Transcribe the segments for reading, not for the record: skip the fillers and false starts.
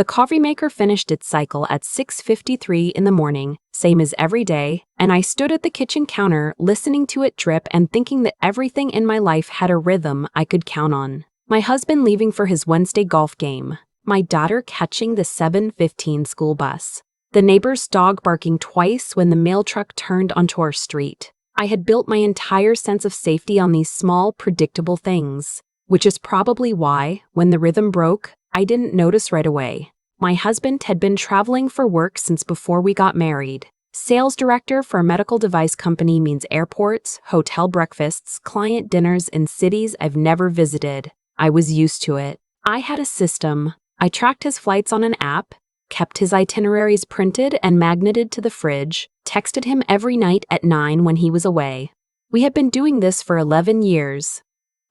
The coffee maker finished its cycle at 6:53 in the morning, same as every day, and I stood at the kitchen counter listening to it drip and thinking that everything in my life had a rhythm I could count on. My husband leaving for his Wednesday golf game. My daughter catching the 7:15 school bus. The neighbor's dog barking twice when the mail truck turned onto our street. I had built my entire sense of safety on these small, predictable things, which is probably why, when the rhythm broke, I didn't notice right away. My husband had been traveling for work since before we got married. Sales director for a medical device company means airports, hotel breakfasts, client dinners in cities I've never visited. I was used to it. I had a system. I tracked his flights on an app, kept his itineraries printed and magneted to the fridge, texted him every night at 9 when he was away. We had been doing this for 11 years.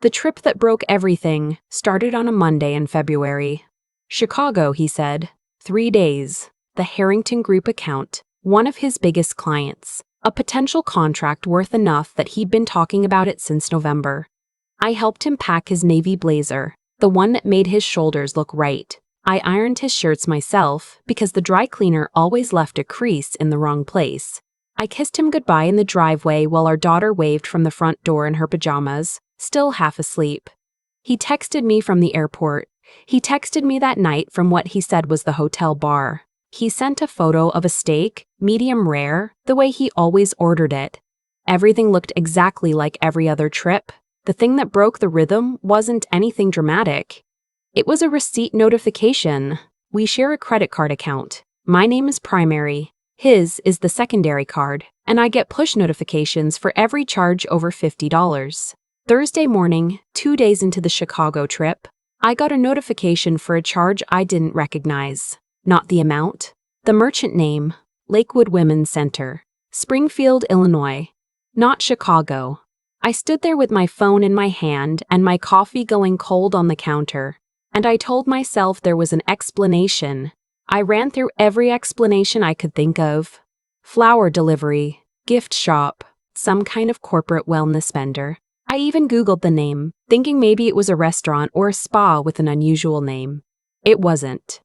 The trip that broke everything started on a Monday in February. Chicago, he said. 3 days. The Harrington Group account, one of his biggest clients. A potential contract worth enough that he'd been talking about it since November. I helped him pack his navy blazer, the one that made his shoulders look right. I ironed his shirts myself because the dry cleaner always left a crease in the wrong place. I kissed him goodbye in the driveway while our daughter waved from the front door in her pajamas, still half asleep. He texted me from the airport. He texted me that night from what he said was the hotel bar. He sent a photo of a steak, medium rare, the way he always ordered it. Everything looked exactly like every other trip. The thing that broke the rhythm wasn't anything dramatic. It was a receipt notification. We share a credit card account. My name is primary. His is the secondary card, and I get push notifications for every charge over $50. Thursday morning, 2 days into the Chicago trip, I got a notification for a charge I didn't recognize. Not the amount. The merchant name, Lakewood Women's Center, Springfield, Illinois. Not Chicago. I stood there with my phone in my hand and my coffee going cold on the counter, and I told myself there was an explanation. I ran through every explanation I could think of. Flower delivery, gift shop, some kind of corporate wellness vendor. I even Googled the name, thinking maybe it was a restaurant or a spa with an unusual name. It wasn't.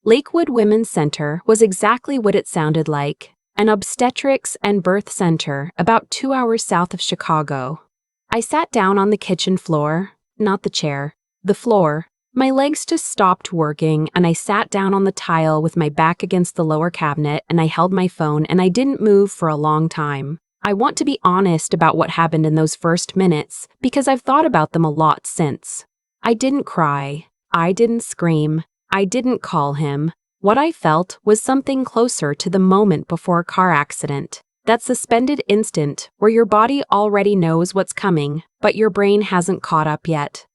Lakewood Women's Center was exactly what it sounded like, an obstetrics and birth center about 2 hours south of Chicago. I sat down on the kitchen floor, not the chair, the floor. My legs just stopped working and I sat down on the tile with my back against the lower cabinet and I held my phone and I didn't move for a long time. I want to be honest about what happened in those first minutes because I've thought about them a lot since. I didn't cry. I didn't scream. I didn't call him. What I felt was something closer to the moment before a car accident. That suspended instant where your body already knows what's coming, but your brain hasn't caught up yet.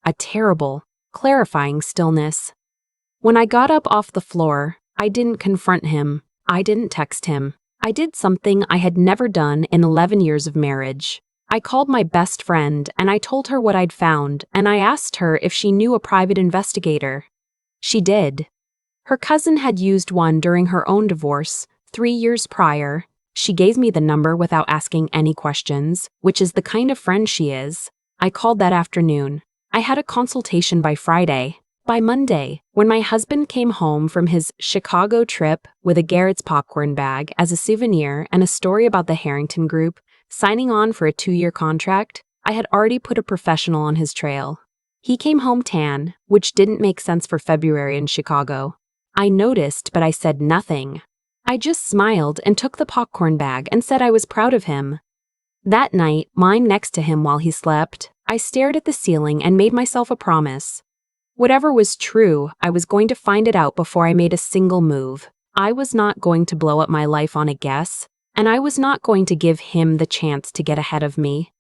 A terrible, clarifying stillness. When I got up off the floor, I didn't confront him. I didn't text him. I did something I had never done in 11 years of marriage. I called my best friend and I told her what I'd found and I asked her if she knew a private investigator. She did. Her cousin had used one during her own divorce 3 years prior. She gave me the number without asking any questions, which is the kind of friend she is. I called that afternoon. I had a consultation by Friday. By Monday, when my husband came home from his Chicago trip with a Garrett's popcorn bag as a souvenir and a story about the Harrington Group, signing on for a 2-year contract, I had already put a professional on his trail. He came home tan, which didn't make sense for February in Chicago. I noticed, but I said nothing. I just smiled and took the popcorn bag and said I was proud of him. That night, lying next to him while he slept, I stared at the ceiling and made myself a promise. Whatever was true, I was going to find it out before I made a single move. I was not going to blow up my life on a guess, and I was not going to give him the chance to get ahead of me.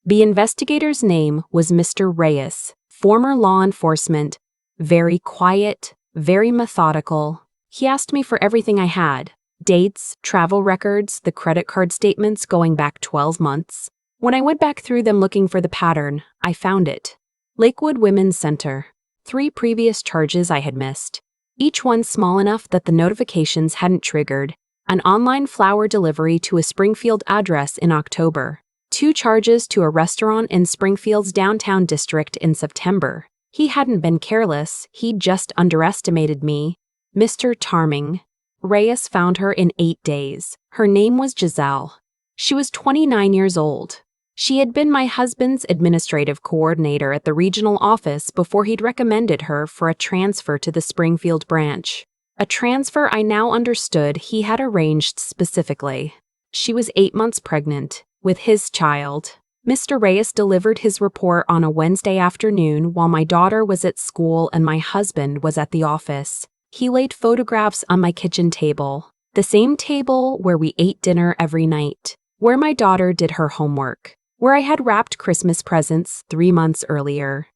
The investigator's name was Mr. Reyes, former law enforcement, very quiet, very methodical. He asked me for everything I had, dates, travel records, the credit card statements going back 12 months. When I went back through them looking for the pattern, I found it. Lakewood Women's Center. 3 previous charges I had missed, each one small enough that the notifications hadn't triggered, an online flower delivery to a Springfield address in October, 2 charges to a restaurant in Springfield's downtown district in September, He hadn't been careless, he'd just underestimated me. Mr. Charming. Reyes found her in 8 days. Her name was Giselle. She was 29 years old. She had been my husband's administrative coordinator at the regional office before he'd recommended her for a transfer to the Springfield branch. A transfer I now understood he had arranged specifically. She was 8 months pregnant, with his child. Mr. Reyes delivered his report on a Wednesday afternoon while my daughter was at school and my husband was at the office. He laid photographs on my kitchen table, the same table where we ate dinner every night, where my daughter did her homework, where I had wrapped Christmas presents 3 months earlier.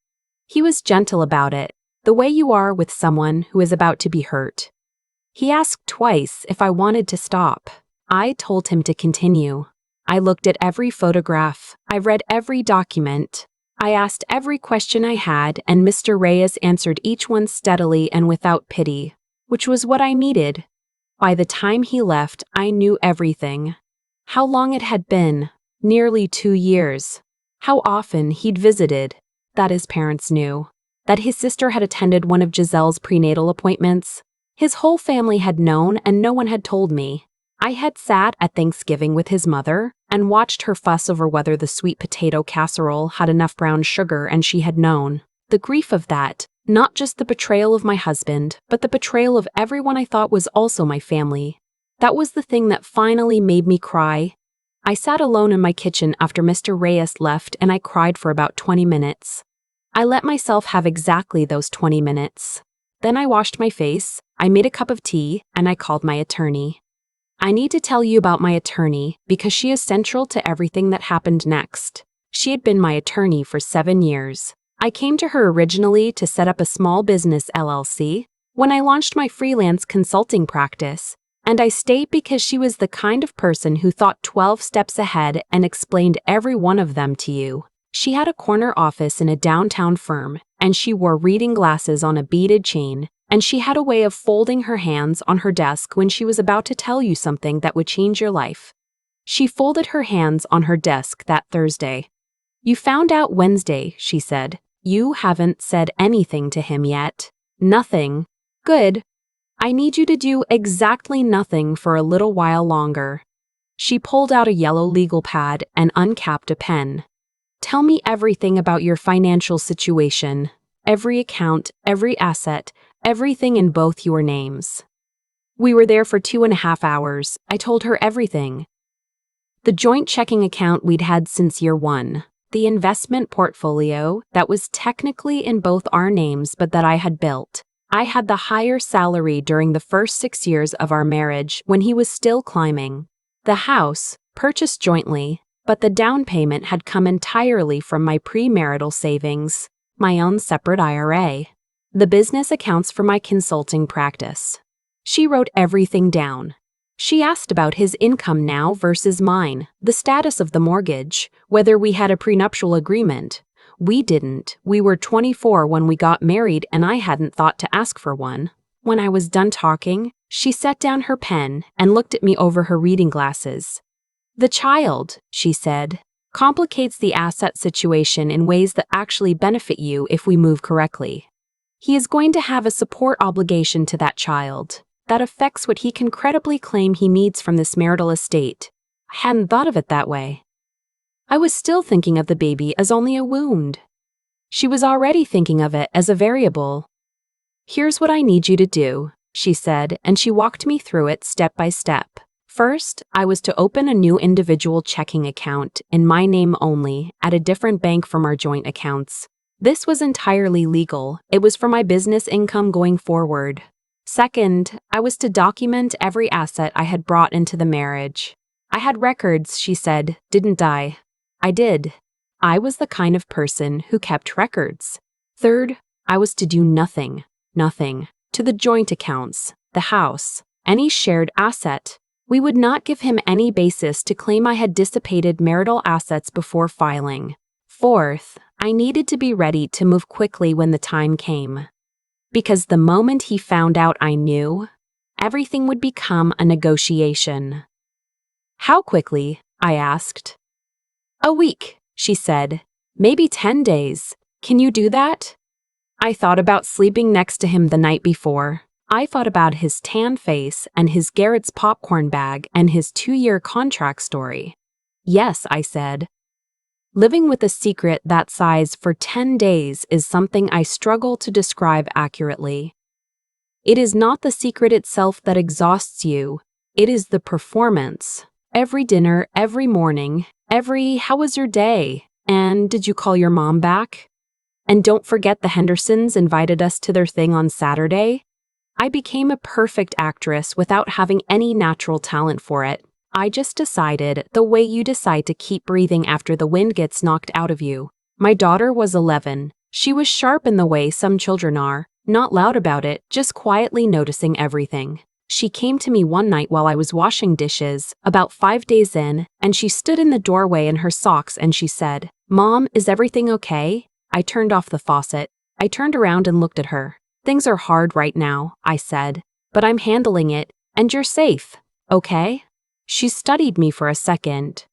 He was gentle about it, the way you are with someone who is about to be hurt. He asked twice if I wanted to stop. I told him to continue. I looked at every photograph. I read every document. I asked every question I had, and Mr. Reyes answered each one steadily and without pity, which was what I needed. By the time he left, I knew everything. How long it had been, nearly 2 years. How often he'd visited, that his parents knew. That his sister had attended one of Giselle's prenatal appointments. His whole family had known and no one had told me. I had sat at Thanksgiving with his mother and watched her fuss over whether the sweet potato casserole had enough brown sugar, and she had known. The grief of that, not just the betrayal of my husband, but the betrayal of everyone I thought was also my family. That was the thing that finally made me cry. I sat alone in my kitchen after Mr. Reyes left and I cried for about 20 minutes. I let myself have exactly those 20 minutes. Then I washed my face, I made a cup of tea, and I called my attorney. I need to tell you about my attorney because she is central to everything that happened next. She had been my attorney for 7 years. I came to her originally to set up a small business LLC when I launched my freelance consulting practice, and I stayed because she was the kind of person who thought 12 steps ahead and explained every one of them to you. She had a corner office in a downtown firm, and she wore reading glasses on a beaded chain, and she had a way of folding her hands on her desk when she was about to tell you something that would change your life. She folded her hands on her desk that Thursday. "You found out Wednesday," she said. "You haven't said anything to him yet." "Nothing." "Good. I need you to do exactly nothing for a little while longer." She pulled out a yellow legal pad and uncapped a pen. "Tell me everything about your financial situation. Every account, every asset, everything in both your names." We were there for 2.5 hours. I told her everything. The joint checking account we'd had since year 1. The investment portfolio that was technically in both our names but that I had built. I had the higher salary during the first 6 years of our marriage when he was still climbing. The house, purchased jointly, but the down payment had come entirely from my premarital savings, my own separate IRA. The business accounts for my consulting practice. She wrote everything down. She asked about his income now versus mine, the status of the mortgage, whether we had a prenuptial agreement. We didn't. We were 24 when we got married and I hadn't thought to ask for one. When I was done talking, she set down her pen and looked at me over her reading glasses. "The child," she said, "complicates the asset situation in ways that actually benefit you if we move correctly. He is going to have a support obligation to that child. That affects what he can credibly claim he needs from this marital estate." I hadn't thought of it that way. I was still thinking of the baby as only a wound. She was already thinking of it as a variable. "Here's what I need you to do," she said, and she walked me through it step by step. First, I was to open a new individual checking account in my name only at a different bank from our joint accounts. This was entirely legal. It was for my business income going forward. Second, I was to document every asset I had brought into the marriage. I had records, she said, didn't I? I did. I was the kind of person who kept records. Third, I was to do nothing to the joint accounts, the house, any shared asset. We would not give him any basis to claim I had dissipated marital assets before filing. Fourth, I needed to be ready to move quickly when the time came. Because the moment he found out I knew, everything would become a negotiation. "How quickly?" I asked. "A week," she said. "Maybe 10 days. Can you do that?" I thought about sleeping next to him the night before. I thought about his tan face and his Garrett's popcorn bag and his 2-year contract story. Yes, I said. Living with a secret that size for 10 days is something I struggle to describe accurately. It is not the secret itself that exhausts you, it is the performance. Every dinner, every morning, "How was your day? And did you call your mom back? And don't forget the Hendersons invited us to their thing on Saturday." I became a perfect actress without having any natural talent for it. I just decided the way you decide to keep breathing after the wind gets knocked out of you. My daughter was 11. She was sharp in the way some children are, not loud about it, just quietly noticing everything. She came to me one night while I was washing dishes, about 5 days in, and she stood in the doorway in her socks and she said, "Mom, is everything okay?" I turned off the faucet. I turned around and looked at her. "Things are hard right now," I said, "but I'm handling it, and you're safe, okay?" She studied me for a second.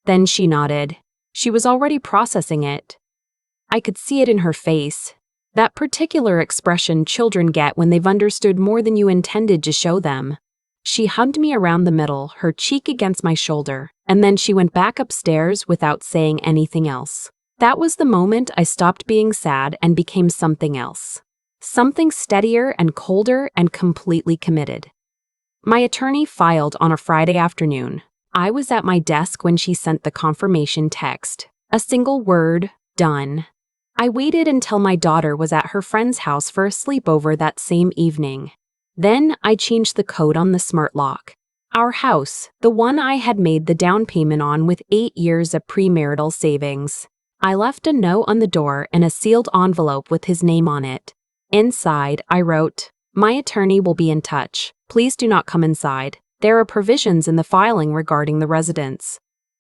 Then she nodded. She was already processing it. I could see it in her face. That particular expression children get when they've understood more than you intended to show them. She hugged me around the middle, her cheek against my shoulder, and then she went back upstairs without saying anything else. That was the moment I stopped being sad and became something else. Something steadier and colder and completely committed. My attorney filed on a Friday afternoon. I was at my desk when she sent the confirmation text. A single word, "Done." I waited until my daughter was at her friend's house for a sleepover that same evening. Then I changed the code on the smart lock. Our house, the one I had made the down payment on with 8 years of premarital savings. I left a note on the door and a sealed envelope with his name on it. Inside, I wrote, "My attorney will be in touch. Please do not come inside. There are provisions in the filing regarding the residence."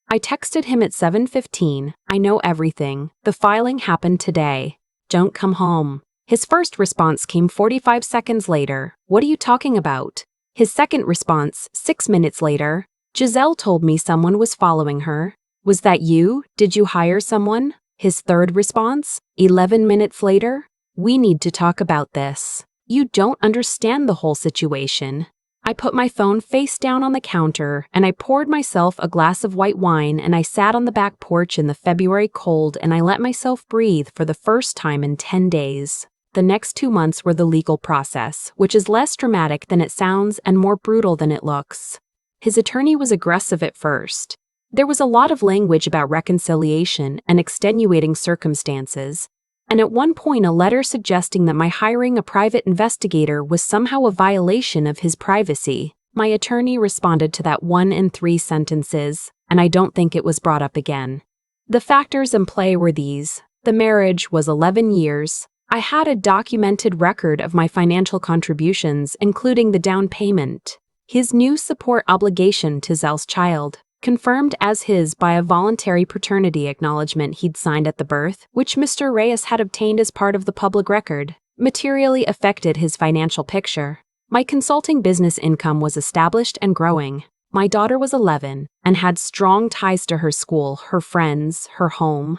I texted him at 7:15, "I know everything. The filing happened today. Don't come home." His first response came 45 seconds later, "What are you talking about?" His second response, 6 minutes later, "Giselle told me someone was following her. Was that you? Did you hire someone?" His third response, 11 minutes later, "We need to talk about this. You don't understand the whole situation." I put my phone face down on the counter and I poured myself a glass of white wine and I sat on the back porch in the February cold and I let myself breathe for the first time in 10 days. The next 2 months were the legal process, which is less dramatic than it sounds and more brutal than it looks. His attorney was aggressive at first. There was a lot of language about reconciliation and extenuating circumstances. And at one point a letter suggesting that my hiring a private investigator was somehow a violation of his privacy. My attorney responded to that 1 in 3 sentences, and I don't think it was brought up again. The factors in play were these. The marriage was 11 years. I had a documented record of my financial contributions, including the down payment. His new support obligation to Zelle's child, confirmed as his by a voluntary paternity acknowledgement he'd signed at the birth, which Mr. Reyes had obtained as part of the public record, materially affected his financial picture. My consulting business income was established and growing. My daughter was 11 and had strong ties to her school, her friends, her home.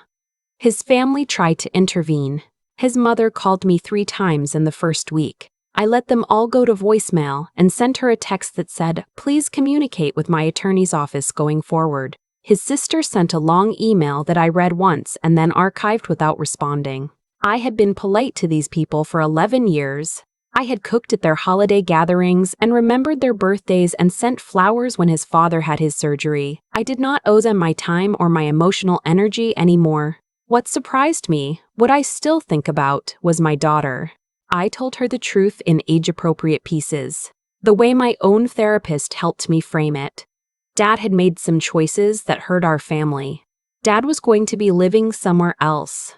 His family tried to intervene. His mother called me 3 times in the first week. I let them all go to voicemail and sent her a text that said, "Please communicate with my attorney's office going forward." His sister sent a long email that I read once and then archived without responding. I had been polite to these people for 11 years. I had cooked at their holiday gatherings and remembered their birthdays and sent flowers when his father had his surgery. I did not owe them my time or my emotional energy anymore. What surprised me, what I still think about, was my daughter. I told her the truth in age-appropriate pieces, the way my own therapist helped me frame it. Dad had made some choices that hurt our family. Dad was going to be living somewhere else.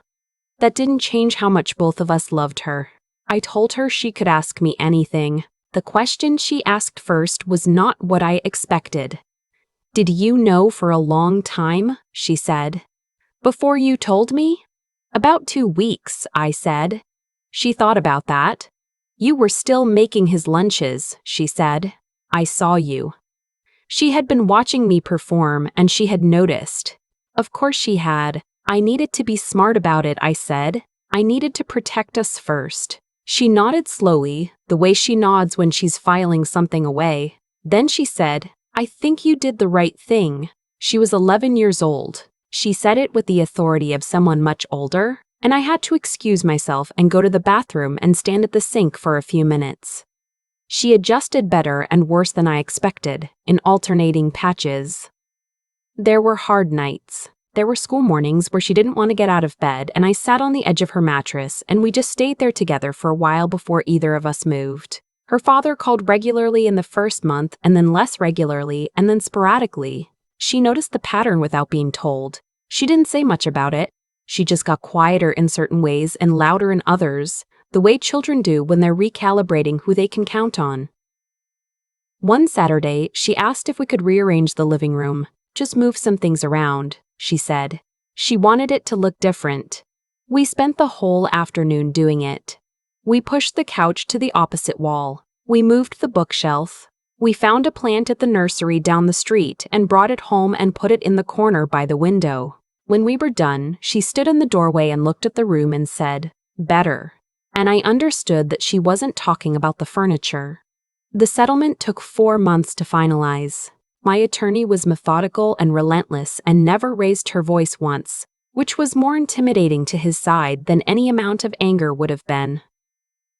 That didn't change how much both of us loved her. I told her she could ask me anything. The question she asked first was not what I expected. "Did you know for a long time?" she said. "Before you told me?" "About 2 weeks," I said. She thought about that. "You were still making his lunches," she said. "I saw you." She had been watching me perform and she had noticed. Of course she had. I needed to be smart about it, I said. I needed to protect us first. She nodded slowly, the way she nods when she's filing something away. Then she said, "I think you did the right thing." She was 11 years old. She said it with the authority of someone much older, and I had to excuse myself and go to the bathroom and stand at the sink for a few minutes. She adjusted better and worse than I expected, in alternating patches. There were hard nights. There were school mornings where she didn't want to get out of bed, and I sat on the edge of her mattress, and we just stayed there together for a while before either of us moved. Her father called regularly in the first month, and then less regularly, and then sporadically. She noticed the pattern without being told. She didn't say much about it. She just got quieter in certain ways and louder in others, the way children do when they're recalibrating who they can count on. One Saturday, she asked if we could rearrange the living room. "Just move some things around," she said. She wanted it to look different. We spent the whole afternoon doing it. We pushed the couch to the opposite wall. We moved the bookshelf. We found a plant at the nursery down the street and brought it home and put it in the corner by the window. When we were done, she stood in the doorway and looked at the room and said, "Better." And I understood that she wasn't talking about the furniture. The settlement took 4 months to finalize. My attorney was methodical and relentless and never raised her voice once, which was more intimidating to his side than any amount of anger would have been.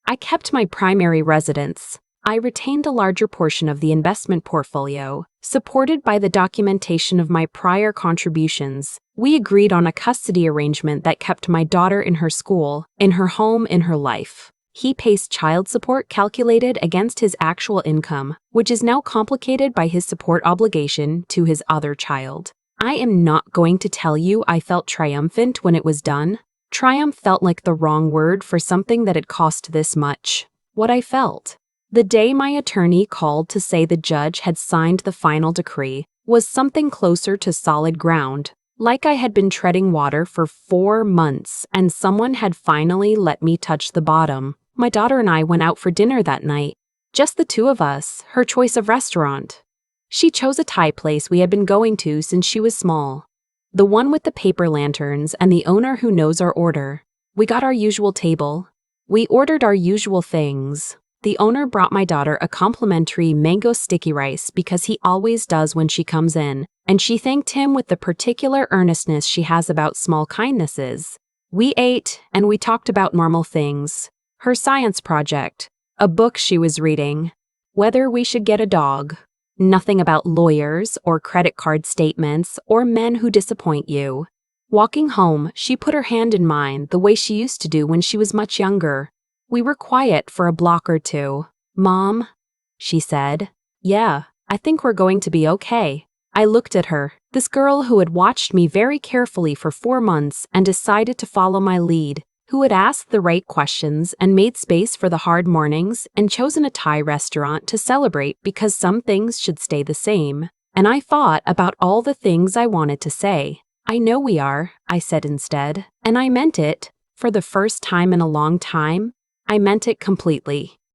I kept my primary residence. I retained a larger portion of the investment portfolio, supported by the documentation of my prior contributions. We agreed on a custody arrangement that kept my daughter in her school, in her home, in her life. He pays child support calculated against his actual income, which is now complicated by his support obligation to his other child. I am not going to tell you I felt triumphant when it was done. Triumph felt like the wrong word for something that had cost this much. What I felt. The day my attorney called to say the judge had signed the final decree was something closer to solid ground, like I had been treading water for 4 months and someone had finally let me touch the bottom. My daughter and I went out for dinner that night. Just the two of us, her choice of restaurant. She chose a Thai place we had been going to since she was small. The one with the paper lanterns and the owner who knows our order. We got our usual table. We ordered our usual things. The owner brought my daughter a complimentary mango sticky rice because he always does when she comes in, and she thanked him with the particular earnestness she has about small kindnesses. We ate, and we talked about normal things. Her science project, a book she was reading, whether we should get a dog. Nothing about lawyers or credit card statements or men who disappoint you. Walking home, she put her hand in mine the way she used to do when she was much younger. We were quiet for a block or two. "Mom," she said. "Yeah, I think we're going to be okay." I looked at her, this girl who had watched me very carefully for 4 months and decided to follow my lead, who had asked the right questions and made space for the hard mornings and chosen a Thai restaurant to celebrate because some things should stay the same. And I thought about all the things I wanted to say. "I know we are," I said instead, and I meant it. For the first time in a long time, I meant it completely.